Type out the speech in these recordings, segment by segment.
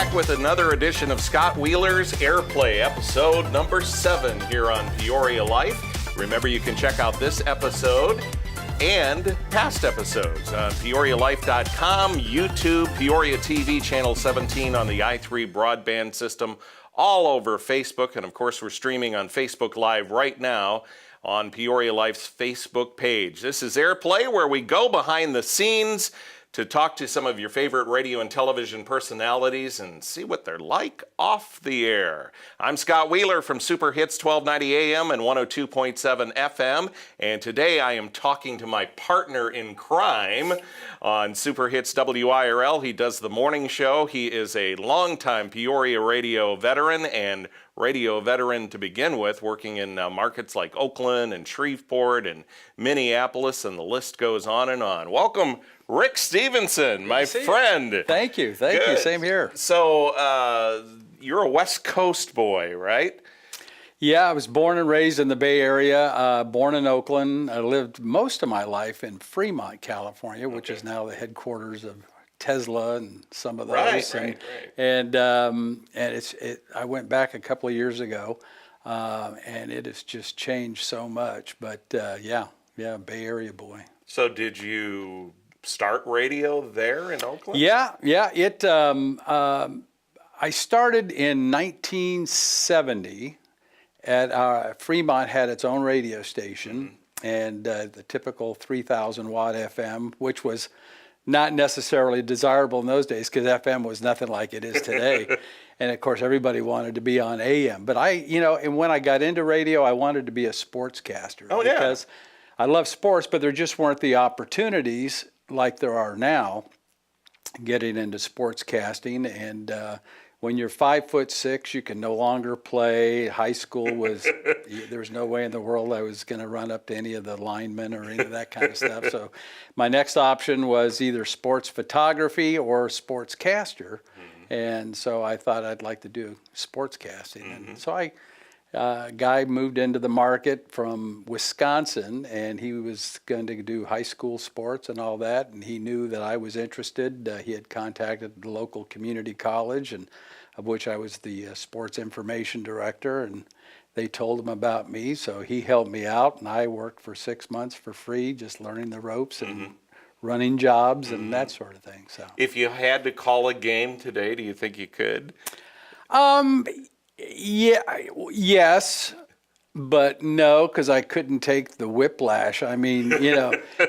back with another edition of Scott Wheeler's Airplay, episode number 7 here on Peoria Life. Remember, you can check out this episode and past episodes on PeoriaLife.com, YouTube, Peoria TV, Channel 17 on the i3 broadband system, all over Facebook. And of course, we're streaming on Facebook Live right now on Peoria Life's Facebook page. This is Airplay, where we go behind the scenes to talk to some of your favorite radio and television personalities and see what they're like off the air. I'm Scott Wheeler from SuperHits 1290 AM and 102.7 FM, and today I am talking to my partner in crime on SuperHits WIRL. He does the morning show. He is a longtime Peoria radio veteran and radio veteran to begin with, working in markets like Oakland and Shreveport and Minneapolis, and the list goes on and on. Welcome, Rick Stephenson, my friend. Thank you. Thank you. Same here. So you're a West Coast boy, right? Yeah, I was born and raised in the Bay Area, born in Oakland. I lived most of my life in Fremont, California, which is now the headquarters of Tesla and some of those. Right. And I went back a couple of years ago, and it has just changed so much. But yeah, Bay Area boy. So did you start radio there in Oakland? Yeah. I started in 1970 at Fremont had its own radio station, and the typical 3,000 watt FM, which was not necessarily desirable in those days because FM was nothing like it is today. And of course, everybody wanted to be on AM. But and when I got into radio, I wanted to be a sportscaster. Oh, yeah. Because I love sports, but there just weren't the opportunities like there are now getting into sportscasting. And when you're 5'6", you can no longer play. High school was, there was no way in the world I was going to run up to any of the linemen or any of that kind of stuff. So my next option was either sports photography or sportscaster. And so I thought I'd like to do sportscasting. And so a guy moved into the market from Wisconsin, and he was going to do high school sports and all that, and he knew that I was interested. He had contacted the local community college, and of which I was the sports information director, and they told him about me, so he helped me out, and I worked for 6 months for free, just learning the ropes and running jobs and that sort of thing. So, if you had to call a game today, do you think you could? Yes, but no, because I couldn't take the whiplash. I mean,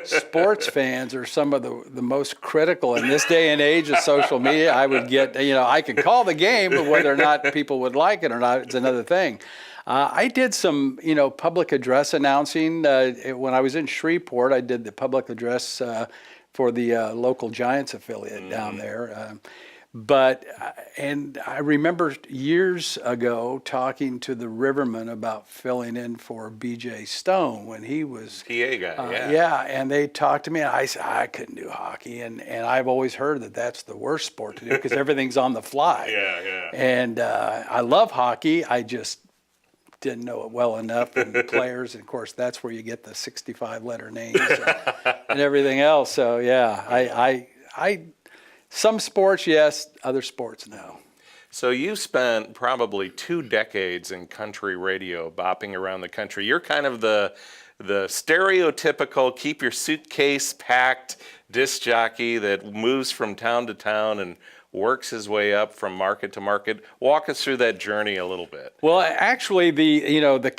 sports fans are some of the most critical in this day and age of social media. I would get, I could call the game, but whether or not people would like it or not, it's another thing. I did some, public address announcing. When I was in Shreveport, I did the public address for the local Giants affiliate down there. And I remember years ago talking to the Riverman about filling in for B.J. Stone when he was PA guy, yeah, and they talked to me, and I said, I couldn't do hockey, and I've always heard that that's the worst sport to do because everything's on the fly. Yeah. And I love hockey, I just didn't know it well enough, and the players, and of course that's where you get the 65-letter names and everything else. So yeah, I some sports, yes. Other sports, no. So you spent probably 2 decades in country radio, bopping around the country. You're kind of the stereotypical keep your suitcase packed disc jockey that moves from town to town and works his way up from market to market. Walk us through that journey a little bit. Well, actually, the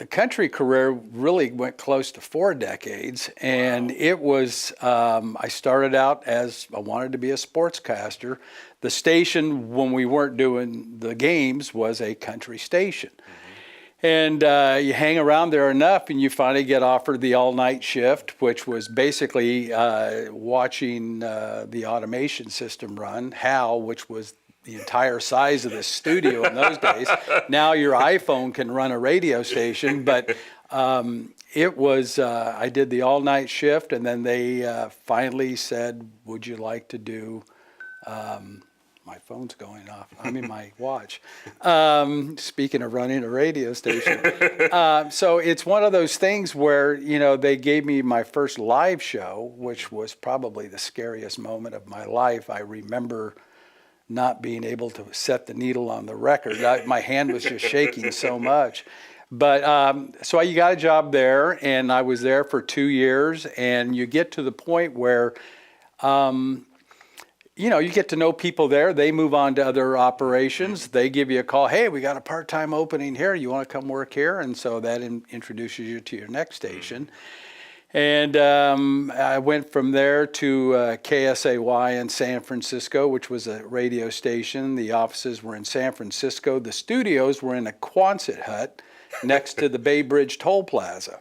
country career really went close to 4 decades, and it was, I started out as I wanted to be a sportscaster. The station, when we weren't doing the games, was a country station. And you hang around there enough, and you finally get offered the all-night shift, which was basically watching the automation system run, HAL, which was the entire size of the studio in those days. Now your iPhone can run a radio station, but it was, I did the all-night shift, and then they finally said, would you like to do, my phone's going off, I mean my watch. Speaking of running a radio station. So it's one of those things where, they gave me my first live show, which was probably the scariest moment of my life. I remember not being able to set the needle on the record. My hand was just shaking so much. But so you got a job there, and I was there for 2 years, and you get to the point where, you get to know people there. They move on to other operations. They give you a call. Hey, we got a part-time opening here. You want to come work here? And so that introduces you to your next station. And I went from there to KSAY in San Francisco, which was a radio station. The offices were in San Francisco. The studios were in a Quonset hut next to the Bay Bridge Toll Plaza.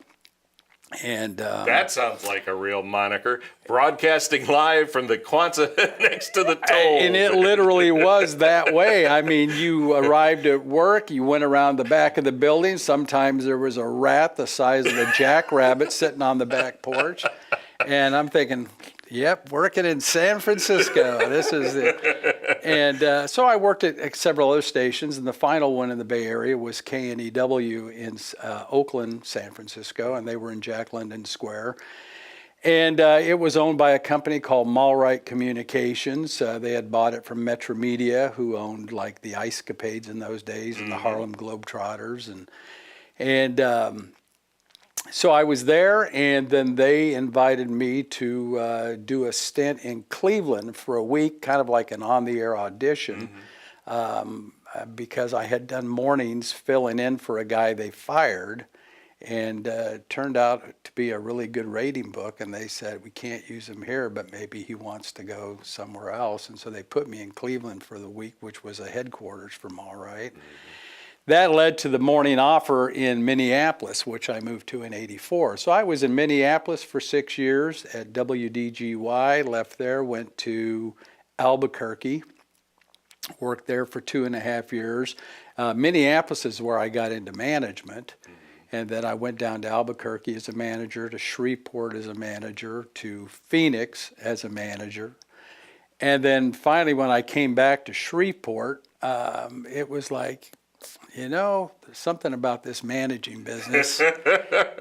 And that sounds like a real moniker. Broadcasting live from the Quonset next to the toll. And it literally was that way. I mean, you arrived at work, you went around the back of the building. Sometimes there was a rat the size of a jackrabbit sitting on the back porch. And I'm thinking, yep, working in San Francisco. This is it. And so I worked at several other stations, and the final one in the Bay Area was KNEW in Oakland, San Francisco, and they were in Jack London Square. And it was owned by a company called Mallwright Communications. They had bought it from Metro Media, who owned like the Ice Capades in those days, and the Harlem Globetrotters, and so I was there, and then they invited me to do a stint in Cleveland for a week, kind of like an on-the-air audition, because I had done mornings filling in for a guy they fired, and it turned out to be a really good rating book, and they said, we can't use him here, but maybe he wants to go somewhere else, and so they put me in Cleveland for the week, which was a headquarters for Mallwright. That led to the morning offer in Minneapolis, which I moved to in '84. So I was in Minneapolis for 6 years at WDGY, left there, went to Albuquerque, worked there for 2.5 years. Minneapolis is where I got into management. And then I went down to Albuquerque as a manager, to Shreveport as a manager, to Phoenix as a manager. And then finally, when I came back to Shreveport, it was like, there's something about this managing business.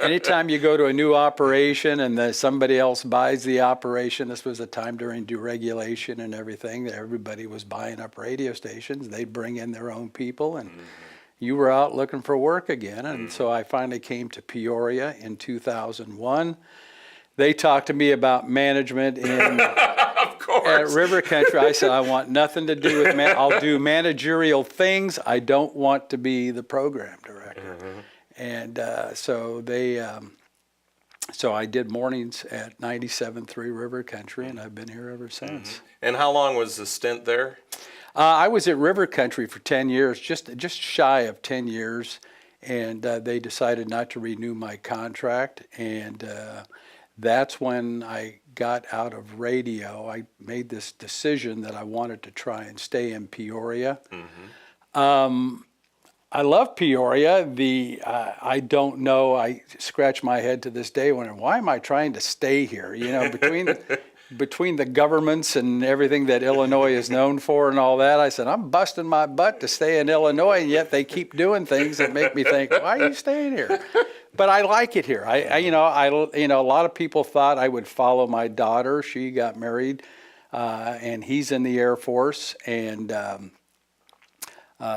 Anytime you go to a new operation and somebody else buys the operation, this was a time during deregulation and everything, that everybody was buying up radio stations. They'd bring in their own people, and you were out looking for work again. And so I finally came to Peoria in 2001. They talked to me about management in at River Country. I said, I want nothing to do with I'll do managerial things. I don't want to be the program director. And so I did mornings at 97.3 River Country, and I've been here ever since. And how long was the stint there? I was at River Country for 10 years, just shy of 10 years, and they decided not to renew my contract, and that's when I got out of radio. I made this decision that I wanted to try and stay in Peoria. I love Peoria. I don't know. I scratch my head to this day wondering, why am I trying to stay here? Between the governments and everything that Illinois is known for and all that, I said, I'm busting my butt to stay in Illinois, and yet they keep doing things that make me think, why are you staying here? But I like it here. A lot of people thought I would follow my daughter. She got married, and he's in the Air Force, and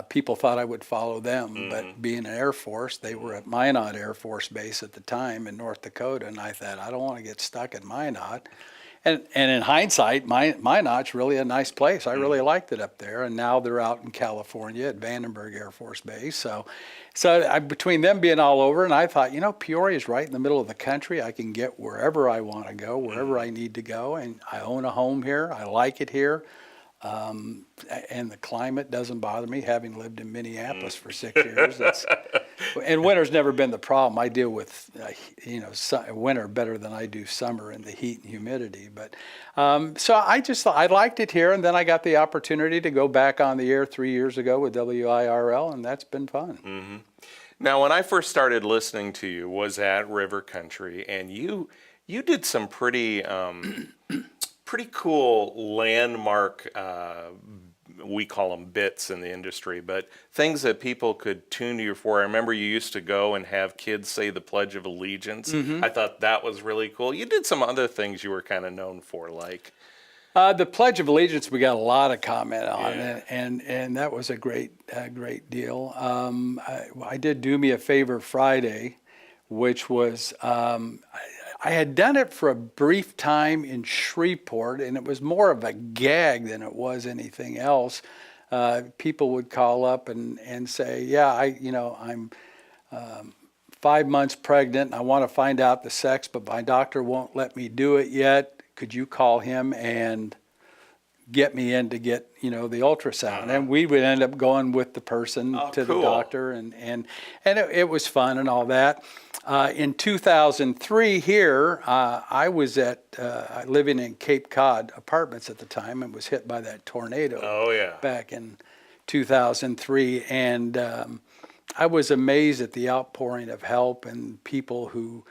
people thought I would follow them. But being an Air Force, they were at Minot Air Force Base at the time in North Dakota, and I thought, I don't want to get stuck at Minot. And in hindsight, Minot's really a nice place. I really liked it up there. And now they're out in California at Vandenberg Air Force Base. So between them being all over, and I thought, Peoria's right in the middle of the country. I can get wherever I want to go, wherever I need to go. And I own a home here. I like it here. And the climate doesn't bother me, having lived in Minneapolis for 6 years. And winter's never been the problem. I deal with, winter better than I do summer and the heat and humidity. But so I liked it here, and then I got the opportunity to go back on the air 3 years ago with WIRL, and that's been fun. Now, when I first started listening to you was at River Country, and you did some pretty cool landmark, we call them bits in the industry, but things that people could tune to you for. I remember you used to go and have kids say the Pledge of Allegiance. I thought that was really cool. You did some other things you were kind of known for, like... The Pledge of Allegiance, we got a lot of comment on, Yeah. and that was a great deal. I did Do Me a Favor Friday, which was I had done it for a brief time in Shreveport, and it was more of a gag than it was anything else. People would call up and say, "Yeah, I'm 5 months pregnant. I want to find out the sex, but my doctor won't let me do it yet. Could you call him and get me in to get, the ultrasound?" And we would end up going with the person to the cool. doctor, and it was fun and all that. In 2003 here, I was living in Cape Cod Apartments at the time and was hit by that tornado back in 2003. And I was amazed at the outpouring of help and people who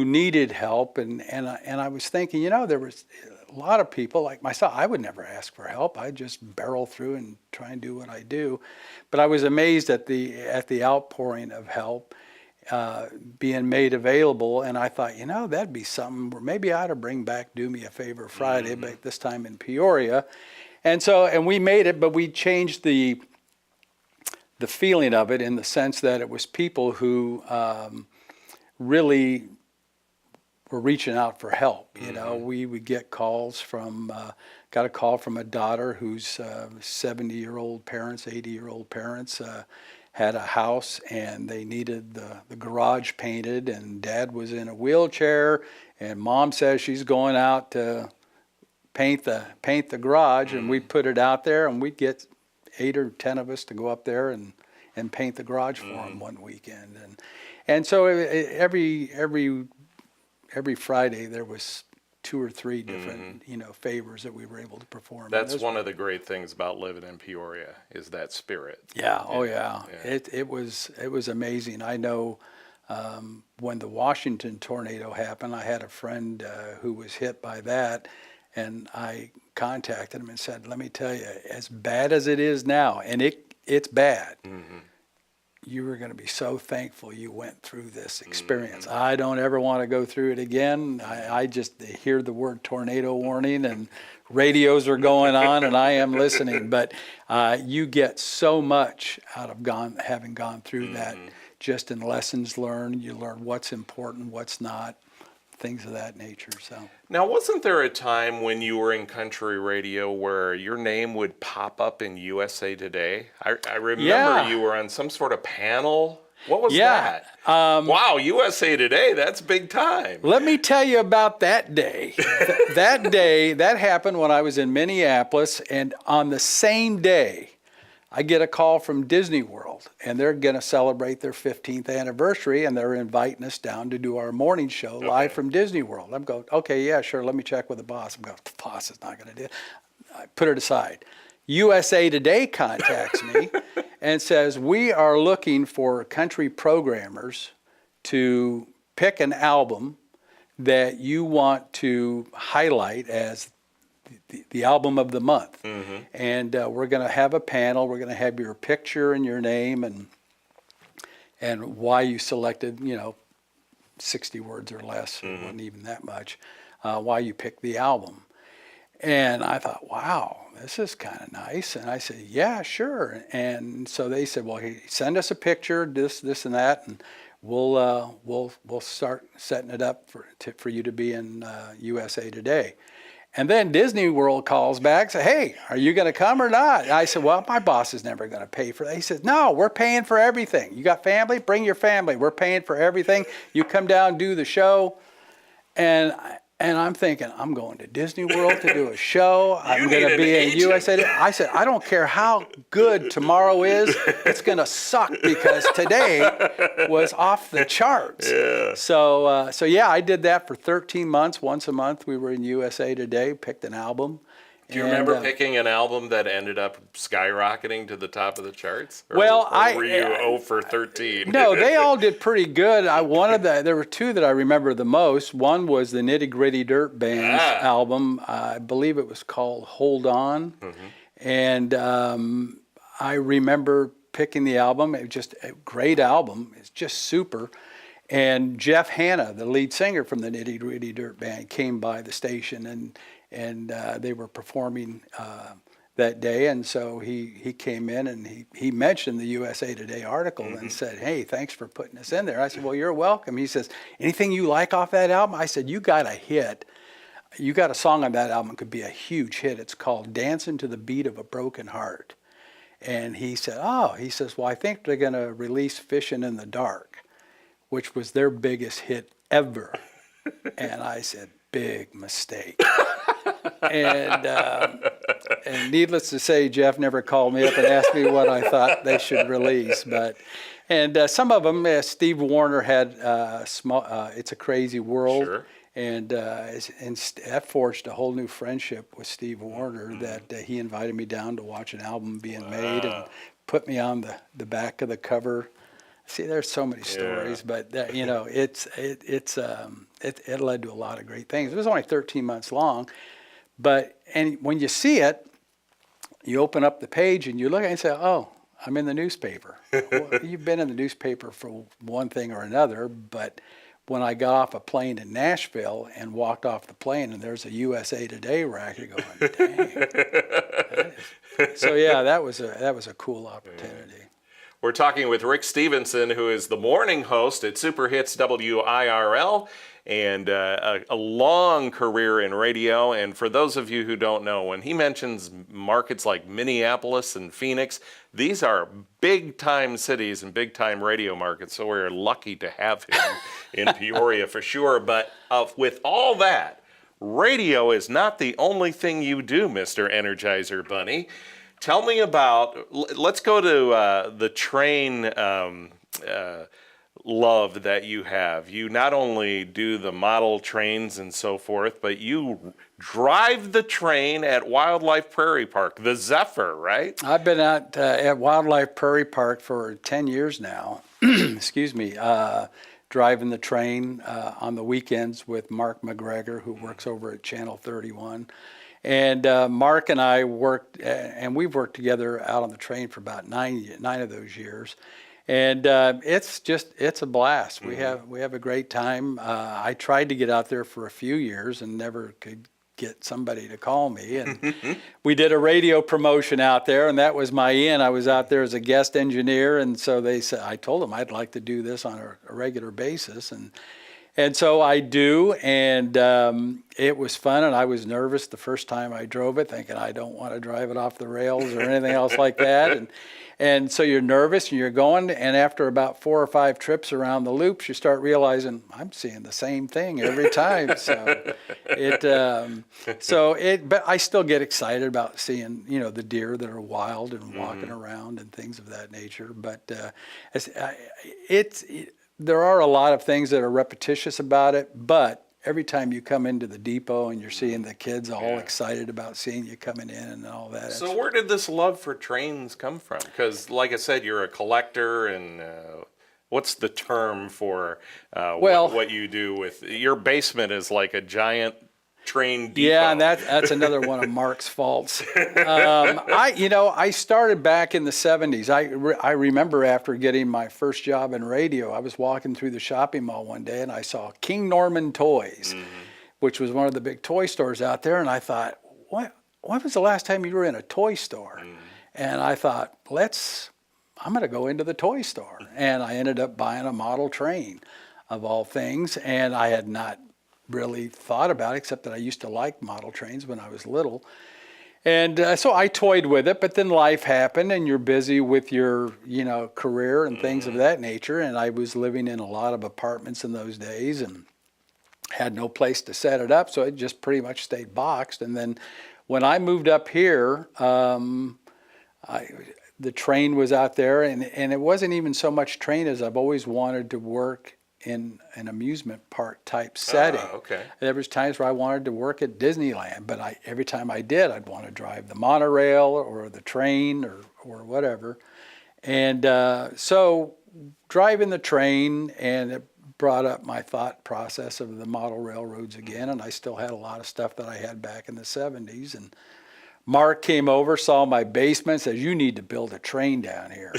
needed help. And I was thinking, there was a lot of people like myself. I would never ask for help. I just barrel through and try and do what I do. But I was amazed at the outpouring of help being made available, and I thought, that'd be something where maybe I ought to bring back Do Me a Favor Friday, but this time in Peoria. And we made it, but we changed the feeling of it in the sense that it was people who really were reaching out for help. We would get calls got a call from a daughter whose 70-year-old parents, 80-year-old parents had a house, and they needed the garage painted, and Dad was in a wheelchair, and Mom says she's going out to paint the garage, and we put it out there, and we'd get 8 or 10 of us to go up there and paint the garage for them one weekend, and so every Friday there was 2 or 3 different favors that we were able to perform. That's one of the great things about living in Peoria is that spirit. Yeah. Oh yeah. It was amazing. I know when the Washington tornado happened, I had a friend who was hit by that, and I contacted him and said, "Let me tell you, as bad as it is now, and it's bad. You were going to be so thankful you went through this experience. I don't ever want to go through it again. I just hear the word tornado warning and radios are going on and I am listening. But you get so much out of having gone through that, just in lessons learned. You learn what's important, what's not, things of that nature." So now, wasn't there a time when you were in country radio where your name would pop up in USA Today? I remember you were on some sort of panel. What was that? Wow, USA Today, that's big time. Let me tell you about that day. That happened when I was in Minneapolis, and on the same day, I get a call from Disney World, and they're going to celebrate their 15th anniversary, and they're inviting us down to do our morning show live from Disney World. I'm going, okay, yeah, sure, let me check with the boss. I'm going, the boss is not going to do it. I put it aside. USA Today contacts me and says, "We are looking for country programmers to pick an album that you want to highlight as the album of the month. And we're going to have a panel. We're going to have your picture and your name and why you selected, 60 words or less. It wasn't even that much. Why you picked the album." And I thought, wow, this is kind of nice. And I said, yeah, sure. And so they said, well, hey, send us a picture, this, and that, and we'll start setting it up for you to be in USA Today. And then Disney World calls back, say, "Hey, are you going to come or not?" I said, "Well, my boss is never going to pay for that." He said, "No, we're paying for everything. You got family? Bring your family. We're paying for everything. You come down, do the show." And I'm thinking, I'm going to Disney World to do a show. I'm going to be in USA Today. I said, I don't care how good tomorrow is. It's going to suck because today was off the charts. Yeah. So yeah, I did that for 13 months. Once a month, we were in USA Today, picked an album. Do you remember picking an album that ended up skyrocketing to the top of the charts? Or were you 0 for 13? No, they all did pretty good. There were 2 that I remember the most. One was the Nitty Gritty Dirt Band's album. I believe it was called Hold On. And I remember picking the album. It was just a great album. It's just super. And Jeff Hanna, the lead singer from the Nitty Gritty Dirt Band, came by the station, and they were performing that day. And so he came in, and he mentioned the USA Today article and said, "Hey, thanks for putting us in there." I said, "Well, you're welcome." He says, "Anything you like off that album?" I said, "You got a hit. You got a song on that album, could be a huge hit. It's called Dancing to the Beat of a Broken Heart." And he said, "Oh," he says, "well, I think they're going to release Fishing in the Dark," which was their biggest hit ever. And I said, "Big mistake." And needless to say, Jeff never called me up and asked me what I thought they should release. And some of them, Steve Wariner had It's a Crazy World. Sure. And that forged a whole new friendship with Steve Wariner, that he invited me down to watch an album being made and put me on the back of the cover. See, there's so many stories, but you know, it led to a lot of great things. It was only 13 months long, and when you see it, you open up the page and you look at it and say, "Oh, I'm in the newspaper." Well, you've been in the newspaper for one thing or another, but when I got off a plane in Nashville and walked off the plane, and there's a USA Today rack, you're going, "Dang." So yeah, that was a cool opportunity. We're talking with Rick Stephenson, who is the morning host at SuperHits WIRL, and a long career in radio. And for those of you who don't know, when he mentions markets like Minneapolis and Phoenix, these are big-time cities and big-time radio markets, so we're lucky to have him in Peoria for sure. But with all that, radio is not the only thing you do, Mr. Energizer Bunny. Tell me about, let's go to the train love that you have. You not only do the model trains and so forth, but you drive the train at Wildlife Prairie Park, the Zephyr, right? I've been at Wildlife Prairie Park for 10 years now, excuse me, driving the train on the weekends with Mark McGregor, who works over at Channel 31. And Mark and I worked, and we've worked together out on the train for about nine of those years. And it's a blast. We have a great time. I tried to get out there for a few years and never could get somebody to call me. And we did a radio promotion out there, and that was my in. I was out there as a guest engineer, and so I told them I'd like to do this on a regular basis, and so I do, and it was fun, and I was nervous the first time I drove it, thinking I don't want to drive it off the rails or anything else like that. And so you're nervous, and you're going, and after about 4 or 5 trips around the loops, you start realizing I'm seeing the same thing every time. But I still get excited about seeing, the deer that are wild and walking around and things of that nature. But there are a lot of things that are repetitious about it, but every time you come into the depot and you're seeing the kids all excited about seeing you coming in and all that. So where did this love for trains come from? Because like I said, you're a collector, and what's the term for what you do with your basement is like a giant train depot. Yeah, and that's another one of Mark's faults. I started back in the 70s. I remember after getting my first job in radio, I was walking through the shopping mall one day and I saw King Norman Toys, which was one of the big toy stores out there, and I thought, when was the last time you were in a toy store? And I thought, I'm going to go into the toy store. And I ended up buying a model train, of all things, and I had not really thought about it, except that I used to like model trains when I was little. And so I toyed with it, but then life happened and you're busy with your, career and things of that nature. And I was living in a lot of apartments in those days and had no place to set it up. So it just pretty much stayed boxed. And then when I moved up here, the train was out there, and it wasn't even so much train as I've always wanted to work in an amusement park type setting. Okay. There was times where I wanted to work at Disneyland, but every time I did, I'd want to drive the monorail or the train or whatever. And so driving the train, and it brought up my thought process of the model railroads again, and I still had a lot of stuff that I had back in the 70s. And Mark came over, saw my basement, says, "You need to build a train down here."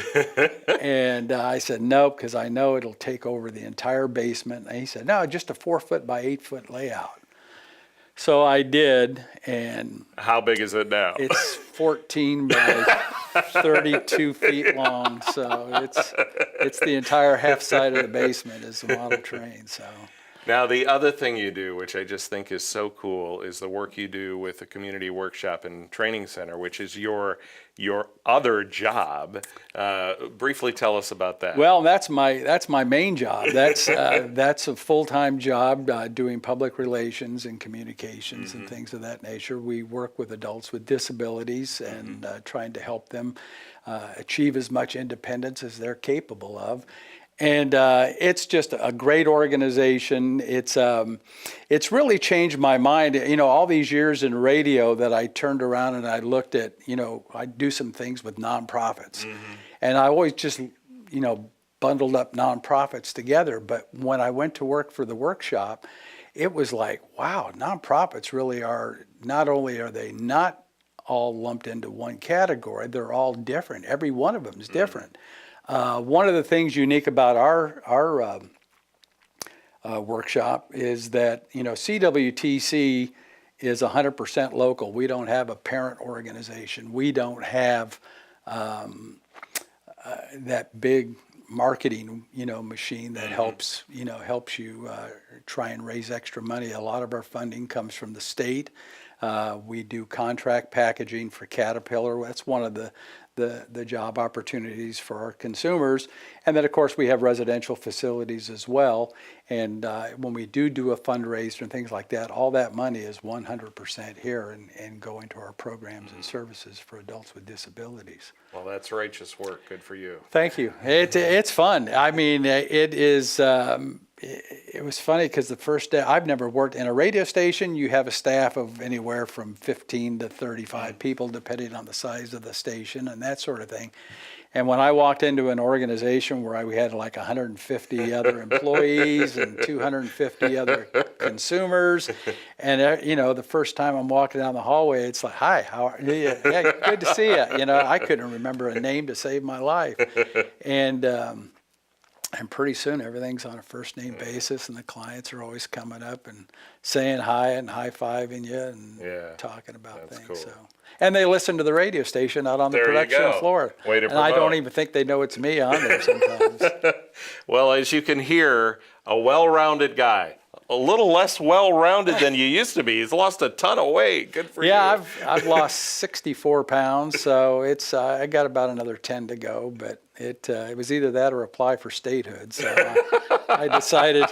And I said, "Nope, because I know it'll take over the entire basement." And he said, "No, just a 4-foot by 8-foot layout." So I did, and how big is it now? it's 14 by 32 feet long. So it's the entire half side of the basement is the model train. So. Now, the other thing you do, which I just think is so cool, is the work you do with the Community Workshop and Training Center, which is your other job. Briefly tell us about that. Well, that's my main job. That's a full-time job doing public relations and communications and things of that nature. We work with adults with disabilities and trying to help them achieve as much independence as they're capable of. And it's just a great organization. It's really changed my mind. You know, all these years in radio that I turned around and I looked at, you know, I do some things with nonprofits. And I always just, you know, bundled up nonprofits together. But when I went to work for the workshop, it was like, wow, nonprofits really are, not only are they not all lumped into one category, they're all different. Every one of them is different. One of the things unique about our workshop is that, you know, CWTC is 100% local. We don't have a parent organization. We don't have that big marketing, you know, machine that helps you try and raise extra money. A lot of our funding comes from the state. We do contract packaging for Caterpillar. That's one of the job opportunities for our consumers. And then, of course, we have residential facilities as well. And when we do a fundraiser and things like that, all that money is 100% here and going to our programs and services for adults with disabilities. Well, that's righteous work. Good for you. Thank you. It's fun. I mean, it is. It was funny because the first day, I've never worked in a radio station. You have a staff of anywhere from 15 to 35 people, depending on the size of the station and that sort of thing. And when I walked into an organization where we had like 150 other employees and 250 other consumers, and you know, the first time I'm walking down the hallway, it's like, "Hi, how are you? Yeah, good to see you." You know, I couldn't remember a name to save my life, and pretty soon everything's on a first name basis, and the clients are always coming up and saying hi and high-fiving you and talking about things. Cool. So, and they listen to the radio station out on the production floor. Way to and promote. I don't even think they know it's me on there sometimes. Well, as you can hear, a well-rounded guy. A little less well-rounded than you used to be. He's lost a ton of weight. Good for you. Yeah, I've lost 64 pounds, so it's I got about another 10 to go. But it was either that or apply for statehood. So I decided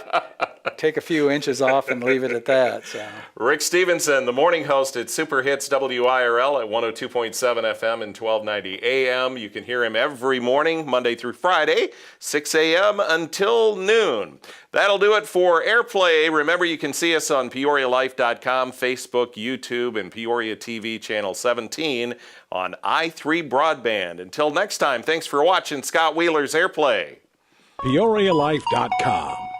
take a few inches off and leave it at that. So. Rick Stephenson, the morning host at SuperHits WIRL at 102.7 FM and 1290 AM. You can hear him every morning, Monday through Friday, 6 a.m. until noon. That'll do it for Airplay. Remember, you can see us on PeoriaLife.com, Facebook, YouTube, and Peoria TV Channel 17 on i3 Broadband. Until next time, thanks for watching Scott Wheeler's Airplay. PeoriaLife.com.